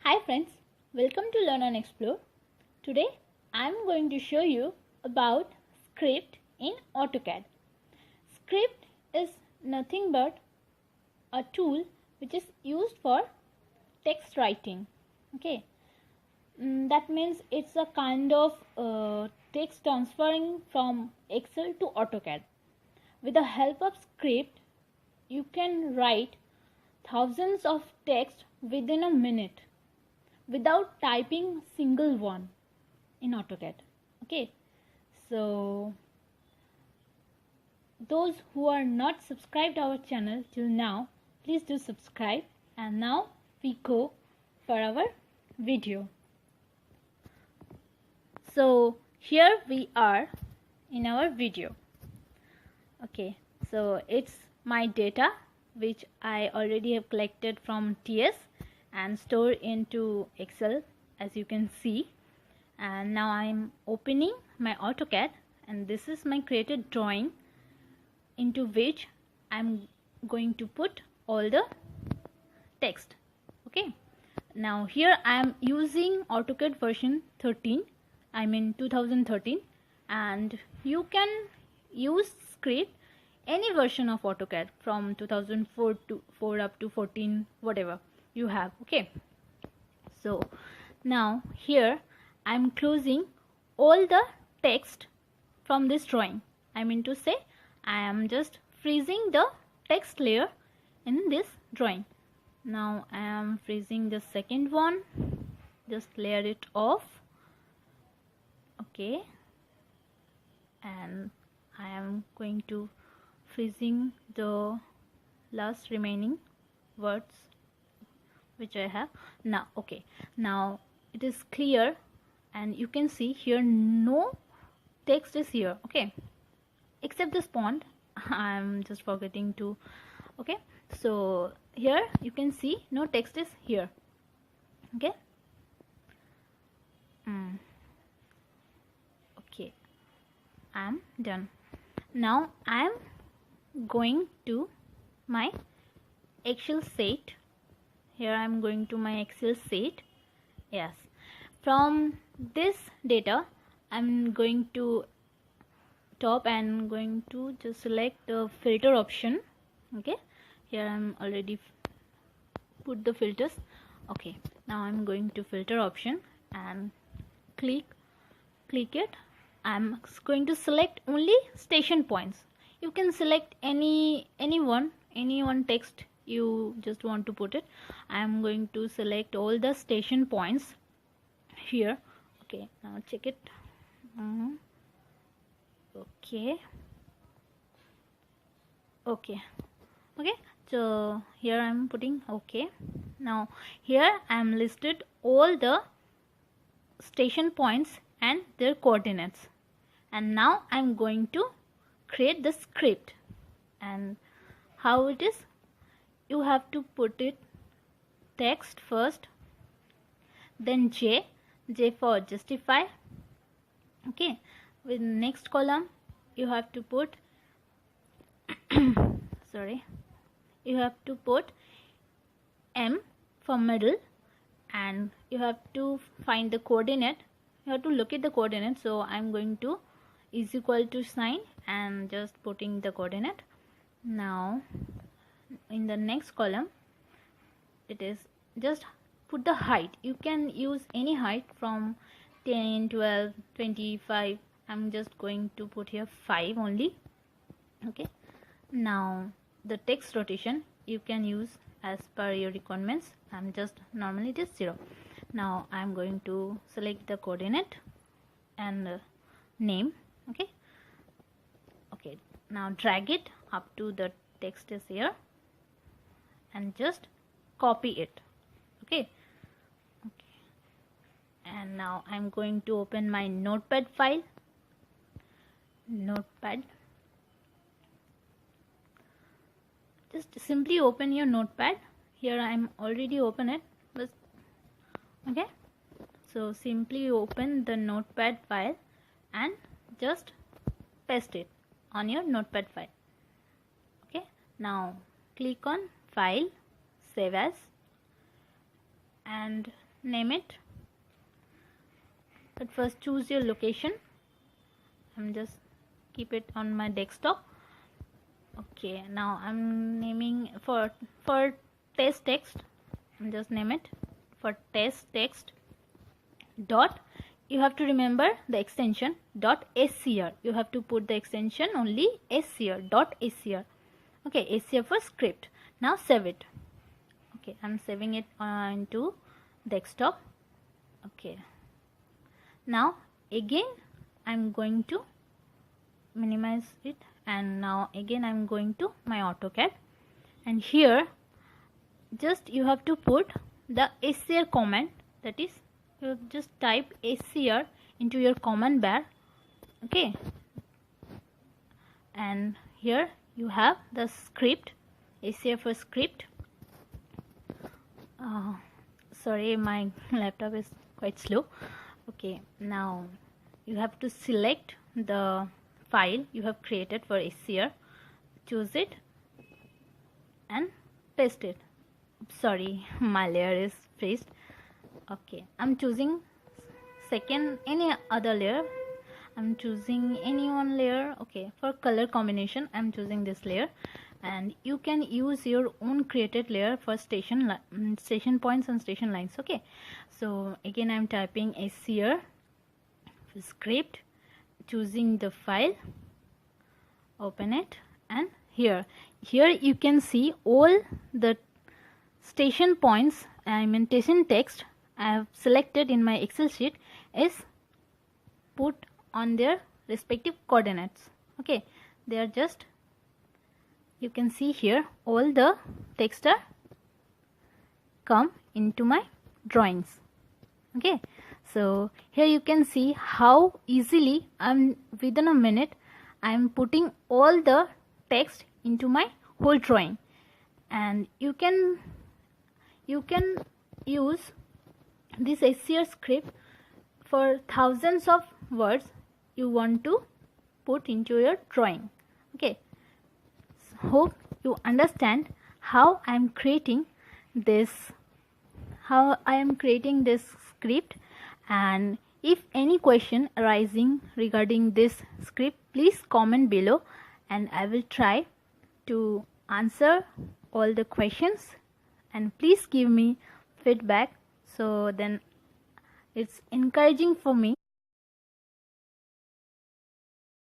Hi friends, welcome to Learn and Explore. Today I am going to show you about script in AutoCAD. Script is nothing but a tool which is used for text writing. Okay, that means it's a kind of text transferring from Excel to AutoCAD. With the help of script, you can write thousands of text within a minute without typing single one in AutoCAD. Okay, so those who are not subscribed our channel till now, please do subscribe. And now we go for our video. So here we are in our video. Okay, so it's my data which I already have collected from TS and store into Excel, as you can see. And now I'm opening my AutoCAD, and this is my created drawing into which I'm going to put all the text. Okay, now here I am using AutoCAD version 13, I mean 2013, and you can use script any version of AutoCAD from 2004 to 4 up to 14, whatever you have. Okay, so now here I'm closing all the text from this drawing. I mean to say, I am just freezing the text layer in this drawing. Now I am freezing the second one, just layer it off. Okay, and I am going to freezing the last remaining words which I have now. Okay, now it is clear, and you can see here no text is here. Okay, except this pond. I'm just forgetting to. Okay, so here you can see no text is here. Okay, okay, I'm done. Now I'm going to my Excel sheet. Here I'm going to my Excel sheet. Yes, from this data I'm going to top and going to just select the filter option. Okay, here I'm already put the filters. Okay, now I'm going to filter option and click it. I'm going to select only station points. You can select any one text you just want to put it. I am going to select all the station points here. Okay, now check it. Okay, so here I am putting okay. Now here I am listed all the station points and their coordinates, and now I am going to create the script. And how it is, you have to put it text first, then J for justify. Okay, with next column you have to put sorry, you have to put M for middle, and you have to find the coordinate. You have to look at the coordinate, so I'm going to is equal to sign and just putting the coordinate. Now in the next column it is just put the height. You can use any height from 10, 12, 25. I'm just going to put here 5 only. Okay, now the text rotation you can use as per your requirements. I'm just normally it is 0. Now I'm going to select the coordinate and name. Okay, now drag it up to the text is here and just copy it. Okay, and now I'm going to open my notepad file. Notepad, just simply open your notepad. Here I'm already open it, but okay, so simply open the notepad file and just paste it on your notepad file. Okay, now click on file, save as, and name it. But first choose your location. I'm just keep it on my desktop. Okay, now I'm naming for test text. I'm just name it for test text dot. You have to remember the extension .scr. You have to put the extension only scr .scr. Okay, scr for script. Now save it. Okay, I'm saving it into desktop. Okay, now again I'm going to minimize it, and now again I'm going to my AutoCAD, and here just you have to put the scr command, that is you just type scr into your command bar. Okay, and here you have the script, scr for script. Sorry, my laptop is quite slow. Okay, now you have to select the file you have created for scr, choose it and paste it. Sorry, my layer is placed. Okay, I'm choosing any other layer. I'm choosing any one layer. Okay, for color combination I'm choosing this layer, and you can use your own created layer for station points and station lines. Okay, so again I'm typing scr script, choosing the file, open it, and here you can see all the station points, station text I have selected in my Excel sheet is put on their respective coordinates. Okay, they are just, you can see here all the text are come into my drawings. Okay, so here you can see how easily within a minute I'm putting all the text into my whole drawing, and you can use this scr script for thousands of words you want to put into your drawing. Okay, so hope you understand how I am creating this script, and if any question arising regarding this script, please comment below and I will try to answer all the questions, and please give me feedback, so then it's encouraging for me